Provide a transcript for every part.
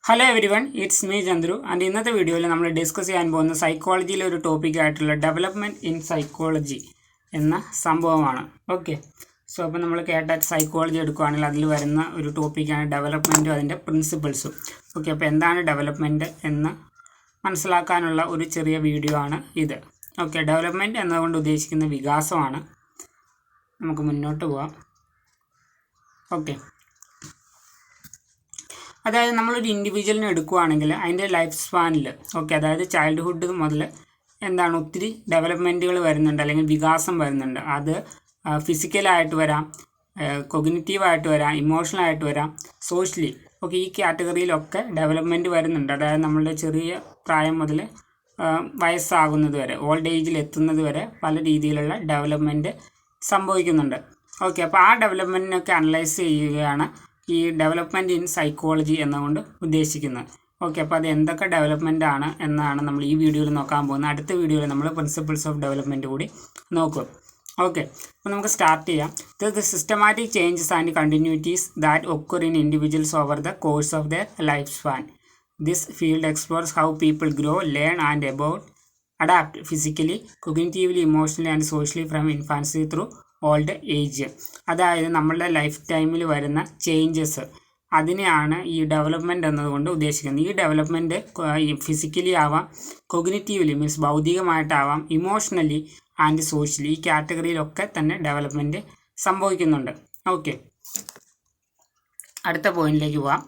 Hello every one, it's me Chandru. And ഇന്നത്തെ വീഡിയോയിൽ നമ്മൾ ഡിസ്കസ് ചെയ്യാൻ പോകുന്ന സൈക്കോളജിയിലെ ഒരു ടോപ്പിക്കായിട്ടുള്ള ഡെവലപ്മെൻറ്റ് ഇൻ സൈക്കോളജി എന്ന സംഭവമാണ്. ഓക്കെ, സോ അപ്പോൾ നമ്മൾ കേട്ട സൈക്കോളജി എടുക്കുകയാണെങ്കിൽ അതിൽ വരുന്ന ഒരു ടോപ്പിക്കാണ് ഡെവലപ്മെൻറ്റും അതിൻ്റെ പ്രിൻസിപ്പിൾസും. ഓക്കെ, അപ്പോൾ എന്താണ് ഡെവലപ്മെൻറ്റ് എന്ന് മനസ്സിലാക്കാനുള്ള ഒരു ചെറിയ വീഡിയോ ആണ് ഇത്. ഓക്കെ, ഡെവലപ്മെൻറ്റ് എന്നതുകൊണ്ട് ഉദ്ദേശിക്കുന്ന വികാസമാണ്. നമുക്ക് മുന്നോട്ട് പോവാം. ഓക്കെ, അതായത് നമ്മളൊരു ഇൻഡിവിജ്വലിനെ എടുക്കുകയാണെങ്കിൽ അതിൻ്റെ ലൈഫ് സ്പാനിൽ അതായത് ചൈൽഡ്ഹുഡ് മുതൽ ഒത്തിരി ഡെവലപ്മെൻറ്റുകൾ വരുന്നുണ്ട്, അല്ലെങ്കിൽ വികാസം വരുന്നുണ്ട്. അത് ഫിസിക്കലായിട്ട് വരാം, കൊഗ്നിറ്റീവായിട്ട് വരാം, ഇമോഷണലായിട്ട് വരാം, സോഷ്യലി. ഈ കാറ്റഗറിയിലൊക്കെ ഡെവലപ്മെൻറ്റ് വരുന്നുണ്ട്. അതായത് നമ്മളുടെ ചെറിയ പ്രായം മുതൽ വയസ്സാകുന്നത് വരെ, ഓൾഡ് ഏജിൽ എത്തുന്നത് വരെ പല രീതിയിലുള്ള ഡെവലപ്മെൻറ്റ് സംഭവിക്കുന്നുണ്ട്. അപ്പോൾ ആ ഡെവലപ്മെൻറ്റിനൊക്കെ അനലൈസ് ചെയ്യുകയാണ് ഈ ഡെവലപ്മെൻറ്റ് ഇൻ സൈക്കോളജി എന്നുകൊണ്ട് ഉദ്ദേശിക്കുന്നത്. അപ്പോൾ അത് എന്തൊക്കെ ഡെവലപ്മെൻ്റ് ആണ് എന്നാണ് നമ്മൾ ഈ വീഡിയോയിൽ നോക്കാൻ പോകുന്നത്. അടുത്ത വീഡിയോയിൽ നമ്മൾ പ്രിൻസിപ്പിൾസ് ഓഫ് ഡെവലപ്മെൻറ്റ് കൂടി നോക്കും. അപ്പോൾ നമുക്ക് സ്റ്റാർട്ട് ചെയ്യാം. The systematic changes and continuities that occur in individuals over the course of the life span. This field explores how people grow, learn and adapt physically, cognitively, emotionally and socially from infancy through old age. അതായത് നമ്മളുടെ life ടൈമിൽ വരുന്ന changes, അതിനെയാണ് ഈ development എന്നതുകൊണ്ട് ഉദ്ദേശിക്കുന്നത്. ഈ development physically ആവാം, കൊഗ്നിറ്റീവ്ലി മീൻസ് ഭൗതികമായിട്ടാവാം, ഇമോഷണലി ആൻഡ് സോഷ്യലി, ഈ കാറ്റഗറിയിലൊക്കെ തന്നെ ഡെവലപ്മെൻറ്റ് സംഭവിക്കുന്നുണ്ട്. അടുത്ത പോയിന്റിലേക്ക് പോവാം.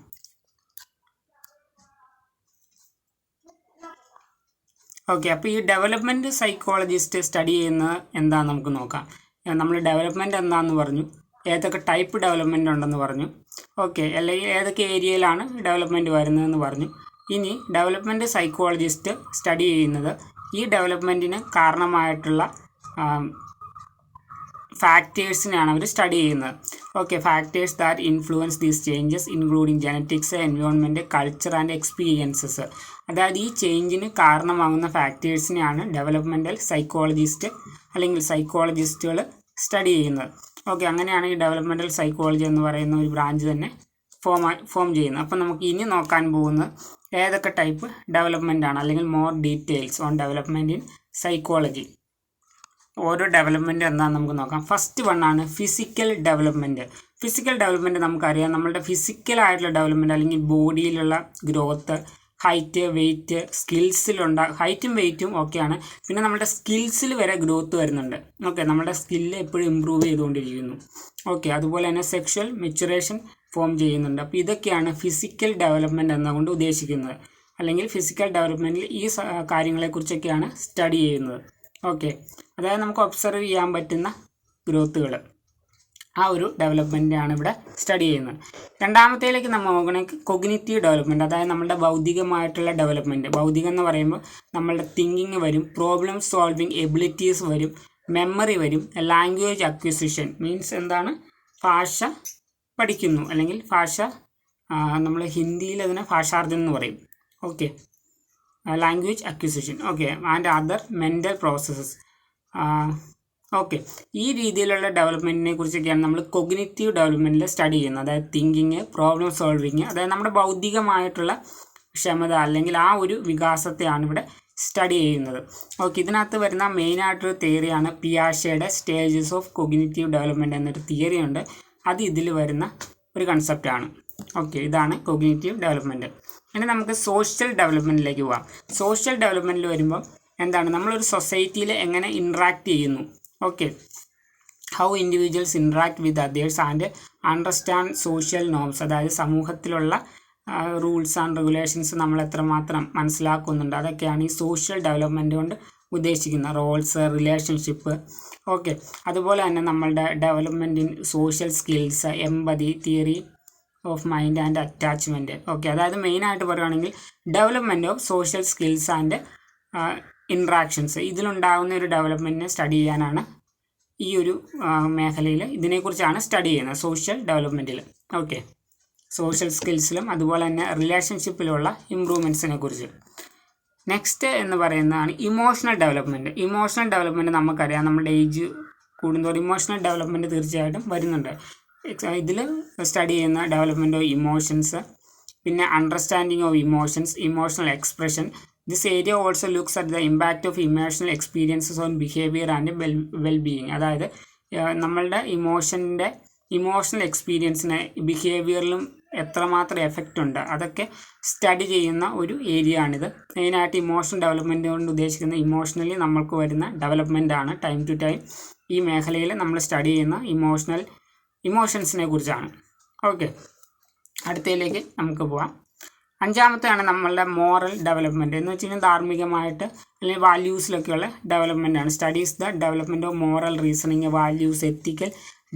അപ്പോൾ ഈ ഡെവലപ്മെൻറ്റ് സൈക്കോളജിസ്റ്റ് സ്റ്റഡി ചെയ്യുന്നത് എന്താണെന്ന് നമുക്ക് നോക്കാം. നമ്മൾ ഡെവലപ്മെൻറ്റ് എന്താണെന്ന് പറഞ്ഞു, ഏതൊക്കെ ടൈപ്പ് ഡെവലപ്മെൻറ്റ് ഉണ്ടെന്ന് പറഞ്ഞു, അല്ലെങ്കിൽ ഏതൊക്കെ ഏരിയയിലാണ് ഡെവലപ്മെൻറ്റ് വരുന്നതെന്ന് പറഞ്ഞു. ഇനി ഡെവലപ്മെൻറ്റ് സൈക്കോളജിസ്റ്റ് സ്റ്റഡി ചെയ്യുന്നത് ഈ ഡെവലപ്മെൻറ്റിന് കാരണമായിട്ടുള്ള ഫാക്ടേഴ്സിനെയാണ് അവർ സ്റ്റഡി ചെയ്യുന്നത്. Factors that influence these changes including genetics, environment, culture and experiences. അതായത് ഈ ചേഞ്ചിന് കാരണമാകുന്ന ഫാക്ടേഴ്സിനെയാണ് ഡെവലപ്മെൻറ്റൽ സൈക്കോളജിസ്റ്റ് അല്ലെങ്കിൽ സൈക്കോളജിസ്റ്റുകൾ സ്റ്റഡി ചെയ്യുന്നത്. അങ്ങനെയാണ് ഈ ഡെവലപ്മെൻറ്റൽ സൈക്കോളജി എന്ന് പറയുന്ന ഒരു ബ്രാഞ്ച് തന്നെ ഫോം ചെയ്യുന്നത്. അപ്പോൾ നമുക്ക് ഇനി നോക്കാൻ പോകുന്നത് ഏതൊക്കെ ടൈപ്പ് ഡെവലപ്മെൻ്റ് ആണ്, അല്ലെങ്കിൽ more details on development in psychology. ഓരോ ഡെവലപ്മെൻറ്റ് എന്താണെന്ന് നമുക്ക് നോക്കാം. ഫസ്റ്റ് വണ്ണാണ് ഫിസിക്കൽ ഡെവലപ്മെൻറ്റ്. ഫിസിക്കൽ ഡെവലപ്മെൻറ്റ് നമുക്കറിയാം, നമ്മളുടെ ഫിസിക്കലായിട്ടുള്ള ഡെവലപ്മെൻറ്റ് അല്ലെങ്കിൽ ബോഡിയിലുള്ള ഗ്രോത്ത്, ഹൈറ്റ്, വെയിറ്റ്, ഹൈറ്റും വെയിറ്റും ഓക്കെയാണ്. പിന്നെ നമ്മുടെ സ്കിൽസിൽ വരെ ഗ്രോത്ത് വരുന്നുണ്ട്. നമ്മുടെ സ്കില്ല് എപ്പോഴും ഇമ്പ്രൂവ് ചെയ്തുകൊണ്ടിരിക്കുന്നു. അതുപോലെ തന്നെ സെക്ഷൽ മെച്ചുറേഷൻ ഫോം ചെയ്യുന്നുണ്ട്. അപ്പോൾ ഇതൊക്കെയാണ് ഫിസിക്കൽ ഡെവലപ്മെൻറ്റ് എന്നുകൊണ്ട് ഉദ്ദേശിക്കുന്നത്. അല്ലെങ്കിൽ ഫിസിക്കൽ ഡെവലപ്മെൻറ്റിൽ ഈ കാര്യങ്ങളെക്കുറിച്ചൊക്കെയാണ് സ്റ്റഡി ചെയ്യുന്നത്. അതായത് നമുക്ക് ഒബ്സർവ് ചെയ്യാൻ പറ്റുന്ന ഗ്രോത്തുകൾ, ആ ഒരു ഡെവലപ്മെൻറ്റാണ് ഇവിടെ സ്റ്റഡി ചെയ്യുന്നത്. രണ്ടാമത്തേലേക്ക് നമ്മൾ നോക്കണമെങ്കിൽ കൊഗ്നിറ്റീവ് ഡെവലപ്മെൻറ്റ്, അതായത് നമ്മളുടെ ഭൗതികമായിട്ടുള്ള ഡെവലപ്മെൻറ്റ്. ഭൗതികം എന്ന് പറയുമ്പോൾ നമ്മളുടെ തിങ്കിങ് വരും, പ്രോബ്ലം സോൾവിങ് എബിലിറ്റീസ് വരും, മെമ്മറി വരും, ലാംഗ്വേജ് അക്വിസിഷൻ മീൻസ് ഭാഷ പഠിക്കുന്നു, അല്ലെങ്കിൽ നമ്മൾ ഹിന്ദിയിൽ അതിനെ ഭാഷാർജ്ജനം എന്ന് പറയും. Language acquisition and other mental processes. ഈ രീതിയിലുള്ള ഡെവലപ്മെൻറ്റിനെ കുറിച്ചൊക്കെയാണ് നമ്മൾ കൊഗ്നിറ്റീവ് ഡെവലപ്മെൻറ്റിൽ സ്റ്റഡി ചെയ്യുന്നത്. അതായത് തിങ്കിങ്, പ്രോബ്ലം സോൾവിങ്, അതായത് നമ്മുടെ ഭൗതികമായിട്ടുള്ള ക്ഷമത അല്ലെങ്കിൽ ആ ഒരു വികാസത്തെയാണ് ഇവിടെ സ്റ്റഡി ചെയ്യുന്നത്. ഇതിനകത്ത് വരുന്ന മെയിനായിട്ടൊരു തിയറിയാണ് പിയാഷെയുടെ സ്റ്റേജസ് ഓഫ് കൊഗ്നിറ്റീവ് ഡെവലപ്മെൻറ്റ് എന്നൊരു തിയറി ഉണ്ട്. അത് ഇതിൽ വരുന്ന ഒരു കൺസെപ്റ്റാണ്. ഇതാണ് കൊഗ്നിറ്റീവ് ഡെവലപ്മെൻറ്റ്. ഇനി നമുക്ക് സോഷ്യൽ ഡെവലപ്മെൻറ്റിലേക്ക് പോകാം. സോഷ്യൽ ഡെവലപ്മെൻറ്റിൽ വരുമ്പോൾ നമ്മളൊരു സൊസൈറ്റിയിൽ എങ്ങനെ ഇൻട്രാക്ട് ചെയ്യുന്നു, how individuals interact with others and understand social norms. അതായത് സമൂഹത്തിലുള്ള റൂൾസ് ആൻഡ് റെഗുലേഷൻസ് നമ്മൾ എത്രമാത്രം മനസ്സിലാക്കുന്നുണ്ട്, അതൊക്കെയാണ് ഈ സോഷ്യൽ ഡെവലപ്മെൻറ്റ് കൊണ്ട് ഉദ്ദേശിക്കുന്നത്. റോൾസ്, റിലേഷൻഷിപ്പ്, അതുപോലെ തന്നെ നമ്മളുടെ development in social skills, empathy, theory of mind and attachment. അതായത് മെയിനായിട്ട് പറയുകയാണെങ്കിൽ development of social skills and interactions, ഇതിലുണ്ടാകുന്ന ഒരു ഡെവലപ്മെൻറ്റിനെ സ്റ്റഡി ചെയ്യാനാണ് ഈ ഒരു മേഖലയിൽ ഇതിനെക്കുറിച്ചാണ് സ്റ്റഡി ചെയ്യുന്നത്, സോഷ്യൽ ഡെവലപ്മെൻറ്റിൽ. സോഷ്യൽ സ്കിൽസിലും അതുപോലെ തന്നെ റിലേഷൻഷിപ്പിലുള്ള ഇമ്പ്രൂവ്മെൻറ്റ്സിനെ കുറിച്ച്. നെക്സ്റ്റ് എന്ന് പറയുന്നതാണ് ഇമോഷണൽ ഡെവലപ്മെൻറ്റ്. ഇമോഷണൽ ഡെവലപ്മെൻറ്റ് നമുക്കറിയാം, നമ്മുടെ ഏജ് കൂടുന്തോറും ഇമോഷണൽ ഡെവലപ്മെൻറ്റ് തീർച്ചയായിട്ടും വരുന്നുണ്ട്. ഇതിൽ സ്റ്റഡി ചെയ്യുന്ന ഡെവലപ്മെൻറ്റ് ഓഫ് ഇമോഷൻസ്, പിന്നെ understanding of emotions, emotional expression. This area also looks at the impact of emotional experiences on behaviour and wellbeing. അതായത് നമ്മളുടെ ഇമോഷണൽ എക്സ്പീരിയൻസിനെ ബിഹേവിയറിലും എത്രമാത്രം എഫക്റ്റ് ഉണ്ട് അതൊക്കെ സ്റ്റഡി ചെയ്യുന്ന ഒരു ഏരിയ ആണിത്. മെയിനായിട്ട് ഇമോഷണൽ ഡെവലപ്മെൻറ്റ് കൊണ്ട് ഉദ്ദേശിക്കുന്ന ഇമോഷണലി നമ്മൾക്ക് വരുന്ന ഡെവലപ്മെൻ്റ് ആണ്. ടൈം ടു ടൈം ഈ മേഖലയിൽ നമ്മൾ സ്റ്റഡി ചെയ്യുന്ന ഇമോഷൻസിനെ കുറിച്ചാണ്. ഓക്കെ, അടുത്തതിലേക്ക് നമുക്ക് പോകാം. അഞ്ചാമത്തെയാണ് നമ്മളുടെ മോറൽ ഡെവലപ്മെൻറ്റ് എന്ന് വെച്ച് കഴിഞ്ഞാൽ ധാർമ്മികമായിട്ട് അല്ലെങ്കിൽ വാല്യൂസിലൊക്കെയുള്ള ഡെവലപ്മെൻ്റ് ആണ്. Studies the development of moral reasoning, values, ethical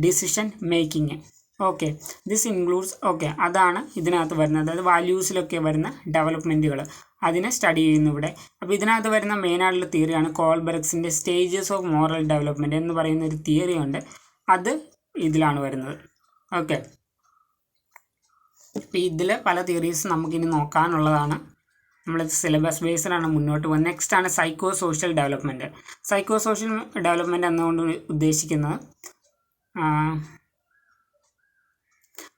decision making. Okay, this includes, okay അതാണ് ഇതിനകത്ത് വരുന്നത്. അതായത് വാല്യൂസിലൊക്കെ വരുന്ന ഡെവലപ്മെൻറ്റുകൾ അതിനെ സ്റ്റഡി ചെയ്യുന്നു ഇവിടെ. അപ്പോൾ ഇതിനകത്ത് വരുന്ന മെയിനായിട്ടുള്ള തിയറിയാണ് കോൾബർഗ്സിൻ്റെ സ്റ്റേജസ് ഓഫ് മോറൽ ഡെവലപ്മെൻറ്റ് എന്ന് പറയുന്ന ഒരു തിയറി ഉണ്ട്. അത് ഇതിലാണ് വരുന്നത്. ഓക്കെ, അപ്പോൾ ഇതിൽ പല തിയറീസ് നമുക്കിനി നോക്കാനുള്ളതാണ്. നമ്മൾ സിലബസ് ബേസ്ഡാണ് മുന്നോട്ട് പോകുന്നത്. നെക്സ്റ്റ് ആണ് psycho social development. Psycho social development എന്നുകൊണ്ട് ഉദ്ദേശിക്കുന്നത്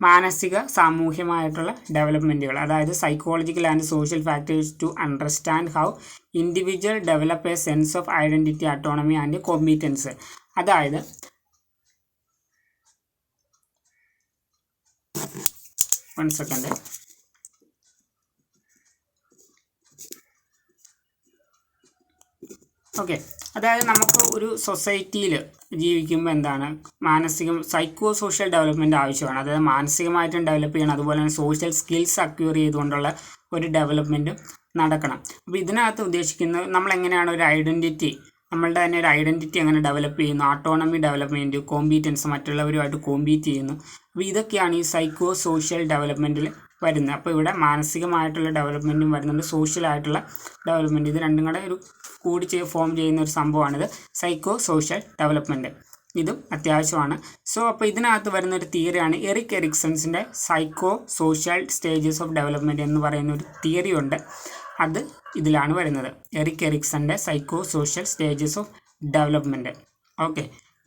മാനസിക സാമൂഹ്യമായിട്ടുള്ള ഡെവലപ്മെൻറ്റുകൾ, അതായത് psychological and social factors to understand how individual develop a sense of identity, autonomy and competence. അതായത് വൺ സെക്കൻഡ്, ഓക്കെ, അതായത് നമുക്ക് ഒരു സൊസൈറ്റിയിൽ ജീവിക്കുമ്പോൾ എന്താണ് സൈക്കോ സോഷ്യൽ ഡെവലപ്മെൻറ്റ് ആവശ്യമാണ്. അതായത് മാനസികമായിട്ടും ഡെവലപ്പ് ചെയ്യണം, അതുപോലെ തന്നെ സോഷ്യൽ സ്കിൽസ് അക്വയർ ചെയ്തുകൊണ്ടുള്ള ഒരു ഡെവലപ്മെൻറ്റ് നടക്കണം. അപ്പോൾ ഇതിനകത്ത് ഉദ്ദേശിക്കുന്നത് നമ്മളെങ്ങനെയാണ് ഒരു ഐഡൻറ്റിറ്റി, നമ്മളുടെ തന്നെ ഒരു ഐഡൻറ്റിറ്റി എങ്ങനെ ഡെവലപ്പ് ചെയ്യുന്നു, ഓട്ടോണമി ഡെവലപ്മെൻറ്റ്, കോമ്പീറ്റൻസ്, മറ്റുള്ളവരുമായിട്ട് കോമ്പീറ്റ് ചെയ്യുന്നു. അപ്പോൾ ഇതൊക്കെയാണ് ഈ സൈക്കോ സോഷ്യൽ ഡെവലപ്മെൻറ്റിൽ വരുന്നത്. അപ്പോൾ ഇവിടെ മാനസികമായിട്ടുള്ള ഡെവലപ്മെൻറ്റും വരുന്നുണ്ട്, സോഷ്യലായിട്ടുള്ള ഡെവലപ്മെൻറ്റ്. ഇത് രണ്ടും കൂടെ ഒരു കൂടി ഫോം ചെയ്യുന്ന ഒരു സംഭവമാണിത് സൈക്കോ സോഷ്യൽ ഡെവലപ്മെൻറ്റ്. ഇതും അത്യാവശ്യമാണ്. സോ അപ്പോൾ ഇതിനകത്ത് വരുന്ന ഒരു തിയറിയാണ് എറിക് എറിക്സൺസിൻ്റെ psychosocial stages of development എന്ന് പറയുന്ന ഒരു തിയറി ഉണ്ട്. അത് ഇതിലാണ് വരുന്നത്, എറിക് എറിക്സൻ്റെ psychosocial stages of development. Okay,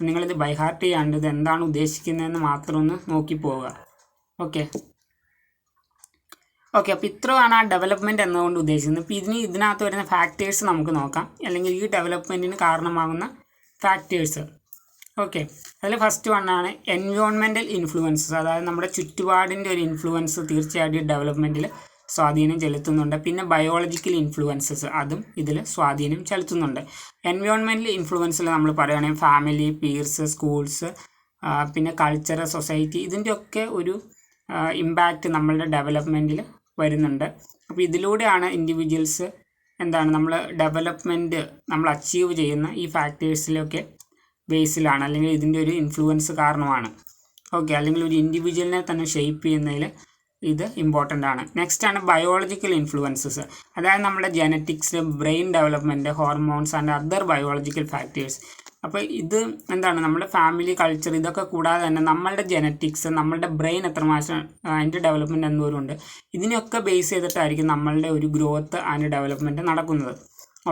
നിങ്ങളിത് ബൈഹാർട്ട് ചെയ്യാണ്ട് ഇത് എന്താണ് ഉദ്ദേശിക്കുന്നതെന്ന് മാത്രം ഒന്ന് നോക്കി പോവുക. ഓക്കെ, അപ്പോൾ ഇത്രയാണ് ആ ഡെവലപ്മെൻറ്റ് എന്നതുകൊണ്ട് ഉദ്ദേശിക്കുന്നത്. ഇപ്പോൾ ഇതിനകത്ത് വരുന്ന ഫാക്ടേഴ്സ് നമുക്ക് നോക്കാം, അല്ലെങ്കിൽ ഈ ഡെവലപ്മെൻറ്റിന് കാരണമാകുന്ന ഫാക്ടേഴ്സ്. ഓക്കെ, അതിൽ ഫസ്റ്റ് വണ്ണാണ് എൻവയോൺമെൻറ്റൽ ഇൻഫ്ലുവൻസസ്. അതായത് നമ്മുടെ ചുറ്റുപാടിൻ്റെ ഒരു ഇൻഫ്ലുവൻസ് തീർച്ചയായിട്ടും ഡെവലപ്മെൻറ്റിൽ സ്വാധീനം ചെലുത്തുന്നുണ്ട്. പിന്നെ ബയോളജിക്കൽ ഇൻഫ്ലുവൻസസ്, അതും ഇതിൽ സ്വാധീനം ചെലുത്തുന്നുണ്ട്. എൻവയോൺമെൻറ്റൽ ഇൻഫ്ലുവൻസിൽ നമ്മൾ പറയുകയാണെങ്കിൽ ഫാമിലി, പീർസ്, സ്കൂൾസ്, പിന്നെ കൾച്ചർ, സൊസൈറ്റി, ഇതിൻ്റെയൊക്കെ ഒരു ഇമ്പാക്റ്റ് നമ്മളുടെ ഡെവലപ്മെൻറ്റിൽ വരുന്നുണ്ട്. അപ്പോൾ ഇതിലൂടെയാണ് ഇൻഡിവിജ്വൽസ് നമ്മൾ ഡെവലപ്മെൻറ്റ് നമ്മൾ അച്ചീവ് ചെയ്യുന്ന ഈ ഫാക്ടേഴ്സിലൊക്കെ ബേസിലാണ്, അല്ലെങ്കിൽ ഇതിൻ്റെ ഒരു ഇൻഫ്ലുവൻസ് കാരണമാണ്. ഓക്കെ, അല്ലെങ്കിൽ ഒരു ഇൻഡിവിജ്വലിനെ തന്നെ ഷേപ്പ് ചെയ്യുന്നതിൽ ഇത് ഇമ്പോർട്ടൻ്റ് ആണ്. നെക്സ്റ്റ് ആണ് ബയോളജിക്കൽ ഇൻഫ്ലുവൻസസ്. അതായത് നമ്മുടെ genetics, brain development, hormones and other biological factors. അപ്പോൾ ഇത് നമ്മുടെ ഫാമിലി, കൾച്ചർ, ഇതൊക്കെ കൂടാതെ തന്നെ നമ്മളുടെ ജനറ്റിക്സ്, നമ്മളുടെ ബ്രെയിൻ എത്രമാത്രം അതിൻ്റെ ഡെവലപ്മെൻറ്റ് എന്തോരമുണ്ട്, ഇതിനെയൊക്കെ ബേസ് ചെയ്തിട്ടായിരിക്കും നമ്മളുടെ ഒരു ഗ്രോത്ത് ആൻഡ് ഡെവലപ്മെൻറ്റ് നടക്കുന്നത്.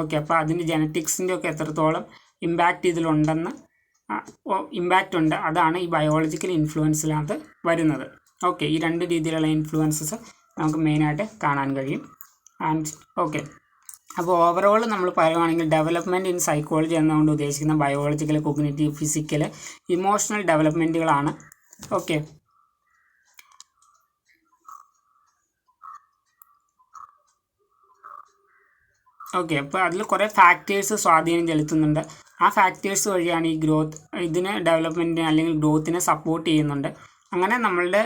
ഓക്കെ, അപ്പോൾ അതിൻ്റെ ജനറ്റിക്സിൻ്റെ ഒക്കെ എത്രത്തോളം ഇമ്പാക്റ്റ് ഇതിലുണ്ടെന്ന് ഇമ്പാക്റ്റ് ഉണ്ട്, അതാണ് ഈ ബയോളജിക്കൽ ഇൻഫ്ലുവൻസിനകത്ത് വരുന്നത്. ഓക്കെ, ഈ രണ്ട് രീതിയിലുള്ള ഇൻഫ്ലുവൻസസ് നമുക്ക് മെയിനായിട്ട് കാണാൻ കഴിയും. ആൻഡ് ഓക്കെ, അപ്പോൾ ഓവറോൾ നമ്മൾ പറയുകയാണെങ്കിൽ ഡെവലപ്മെൻറ്റ് ഇൻ സൈക്കോളജി എന്നുകൊണ്ട് ഉദ്ദേശിക്കുന്ന ബയോളജിക്കൽ, കോഗ്നിറ്റീവ്, ഫിസിക്കൽ, ഇമോഷണൽ ഡെവലപ്മെൻറ്റുകളാണ്. ഓക്കെ, അപ്പോൾ അതിൽ കുറേ ഫാക്ടേഴ്സ് സ്വാധീനം ചെലുത്തുന്നുണ്ട്. ആ ഫാക്ടേഴ്സ് വഴിയാണ് ഈ ഡെവലപ്മെൻറ്റിനെ അല്ലെങ്കിൽ ഗ്രോത്തിനെ സപ്പോർട്ട് ചെയ്യുന്നുണ്ട്. അങ്ങനെ നമ്മളുടെ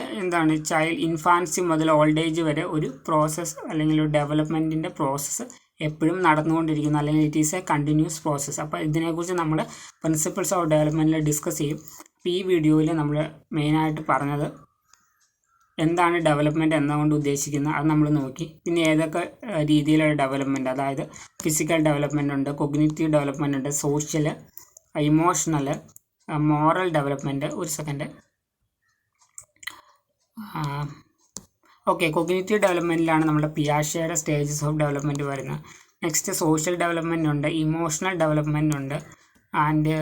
ഇൻഫാൻസി മുതൽ ഓൾഡ് ഏജ് വരെ ഒരു പ്രോസസ്സ് അല്ലെങ്കിൽ ഒരു ഡെവലപ്മെൻറ്റിൻ്റെ പ്രോസസ്സ് എപ്പോഴും നടന്നുകൊണ്ടിരിക്കുന്നു, അല്ലെങ്കിൽ it is A continuous process. അപ്പോൾ ഇതിനെക്കുറിച്ച് നമ്മൾ പ്രിൻസിപ്പിൾസ് ഓഫ് ഡെവലപ്മെൻറ്റിൽ ഡിസ്കസ് ചെയ്യും. അപ്പോൾ ഈ വീഡിയോയിൽ നമ്മൾ മെയിനായിട്ട് പറഞ്ഞത് എന്താണ് ഡെവലപ്മെൻറ്റ് എന്നതുകൊണ്ട് ഉദ്ദേശിക്കുന്നത് അത് നമ്മൾ നോക്കി. പിന്നെ ഏതൊക്കെ രീതിയിലുള്ള ഡെവലപ്മെൻറ്റ്, അതായത് ഫിസിക്കൽ ഡെവലപ്മെൻറ്റ് ഉണ്ട്, കൊഗ്നിറ്റീവ് ഡെവലപ്മെൻറ്റ് ഉണ്ട്, സോഷ്യൽ, ഇമോഷണൽ, മോറൽ ഡെവലപ്മെൻറ്റ്. ഒരു സെക്കൻഡ്. ഓക്കെ, കൊഗ്നിറ്റീവ് ഡെവലപ്മെൻറ്റിലാണ് നമ്മുടെ പിയാഷെയുടെ സ്റ്റേജസ് ഓഫ് ഡെവലപ്മെൻറ്റ് വരുന്നത്. നെക്സ്റ്റ് സോഷ്യൽ ഡെവലപ്മെൻറ്റ് ഉണ്ട്, ഇമോഷണൽ ഡെവലപ്മെൻറ്റ് ഉണ്ട്, ആൻഡ്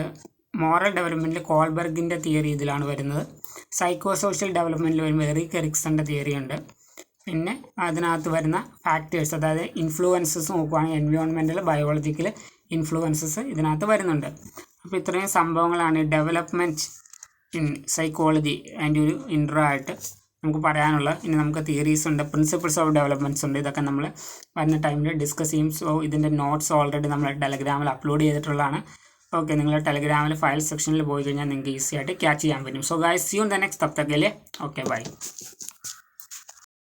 മോറൽ ഡെവലപ്മെൻറ്റിൽ കോൾബർഗിൻ്റെ തിയറി ഇതിലാണ് വരുന്നത്. സൈക്കോ സോഷ്യൽ ഡെവലപ്മെൻറ്റിൽ വരുമ്പോൾ എറിക് എറിക്സൻ്റെ തിയറി ഉണ്ട്. പിന്നെ അതിനകത്ത് വരുന്ന ഫാക്ടേഴ്സ്, അതായത് ഇൻഫ്ലുവൻസസ് നോക്കുകയാണെങ്കിൽ എൻവയോൺമെൻറ്റൽ ബയോളജിക്കൽ ഇൻഫ്ലുവൻസസ് ഇതിനകത്ത് വരുന്നുണ്ട്. അപ്പോൾ ഇത്രയും സംഭവങ്ങളാണ് ഡെവലപ്മെൻറ്റ് ഇൻ സൈക്കോളജി അതിൻ്റെ ഒരു ഇൻട്രോ ആയിട്ട് നമുക്ക് പറയാനുള്ളത്. ഇനി നമുക്ക് തിയറീസ് ഉണ്ട്, പ്രിൻസിപ്പിൾസ് ഓഫ് ഡെവലപ്മെൻറ്റ്സ് ഉണ്ട്. ഇതൊക്കെ നമ്മൾ വരുന്ന ടൈമിൽ ഡിസ്കസ് ചെയ്യും. സോ ഇതിൻ്റെ നോട്ട്സ് ഓൾറെഡി നമ്മൾ ടെലഗ്രാമിൽ അപ്ലോഡ് ചെയ്തിട്ടുള്ളതാണ്. ഓക്കെ, നിങ്ങൾ ടെലഗ്രാമിൽ ഫയൽ സെക്ഷനിൽ പോയി കഴിഞ്ഞാൽ നിങ്ങൾക്ക് ഈസി ആയിട്ട് ക്യാച്ച് ചെയ്യാൻ പറ്റും. So guys, see you in the next. തബ് തക് के लिए ओके बाय.